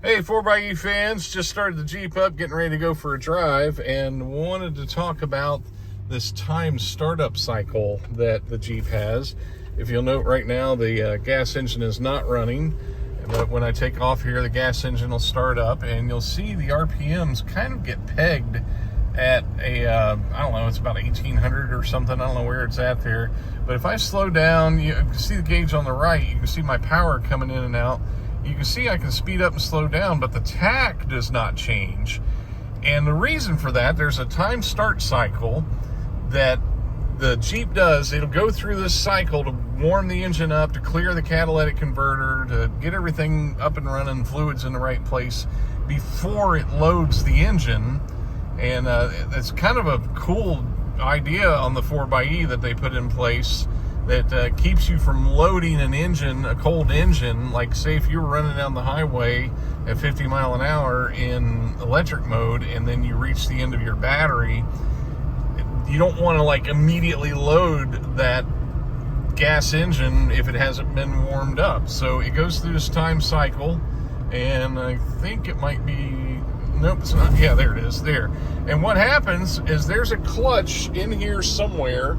Hey, 4xe fans, just started the Jeep up, getting ready to go for a drive, and wanted to talk about this time startup cycle that the Jeep has. If you'll note right now, the gas engine is not running, but when I take off here, the gas engine will start up, and you'll see the RPMs kind of get pegged at a, I don't know, it's about 1800 or something. I don't know where it's at there. But if I slow down, you can see the gauge on the right. You can see my power coming in and out. You can see I can speed up and slow down, but the tach does not change. And the reason for that, there's a time start cycle that the Jeep does. It'll go through this cycle to warm the engine up, to clear the catalytic converter, to get everything up and running, fluids in the right place before it loads the engine. And it's kind of a cool idea on the 4xe that they put in place that keeps you from loading an engine, a cold engine. Like, say if you were running down the highway at 50 mile an hour in electric mode and then you reach the end of your battery, you don't want to like immediately load that gas engine if it hasn't been warmed up. So it goes through this time cycle, and I think it might be, nope, it's not. Yeah, there it is, there. And what happens is there's a clutch in here somewhere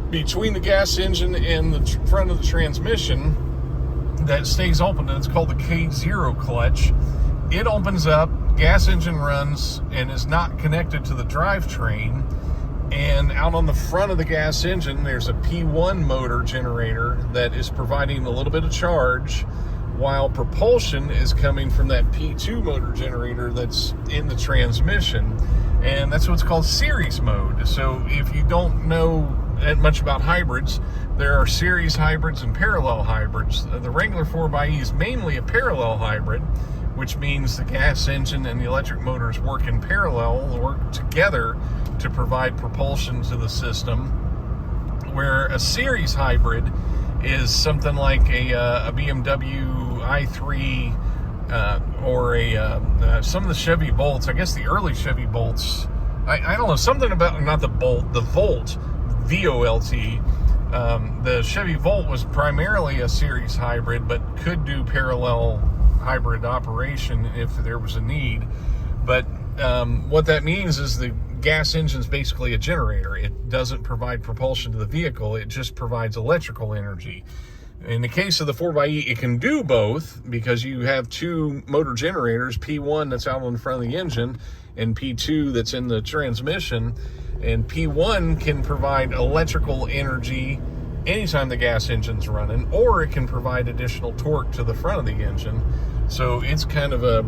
between the gas engine and the front of the transmission that stays open, and it's called the K0 clutch. It opens up, gas engine runs, and is not connected to the drivetrain. And out on the front of the gas engine, there's a P1 motor generator that is providing a little bit of charge, while propulsion is coming from that P2 motor generator that's in the transmission. And that's what's called series mode. So if you don't know that much about hybrids, there are series hybrids and parallel hybrids. The Wrangler 4xe is mainly a parallel hybrid, which means the gas engine and the electric motors work in parallel, work together to provide propulsion to the system, where a series hybrid is something like a BMW i3 or some of the Chevy Bolts. I guess the early Chevy Bolts, I don't know, something about, not the Bolt, the Volt, V-O-L-T. The Chevy Volt was primarily a series hybrid, but could do parallel hybrid operation if there was a need. But what that means is the gas engine is basically a generator. It doesn't provide propulsion to the vehicle, it just provides electrical energy. In the case of the 4xe, it can do both, because you have two motor generators, P1 that's out in front of the engine and P2 that's in the transmission. And P1 can provide electrical energy anytime the gas engine's running, or it can provide additional torque to the front of the engine. So it's kind of a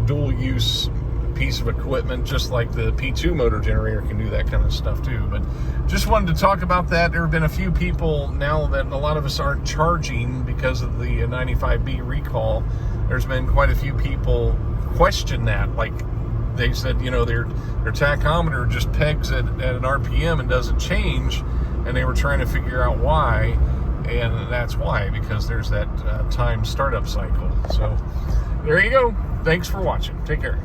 dual use piece of equipment, just like the P2 motor generator can do that kind of stuff too. But just wanted to talk about that. There have been a few people, now that a lot of us aren't charging because of the 95B recall, there's been quite a few people question that. Like, they said, you know, their tachometer just pegs at an RPM and doesn't change, and they were trying to figure out why. And that's why, because there's that time startup cycle. So there you go. Thanks for watching. Take care.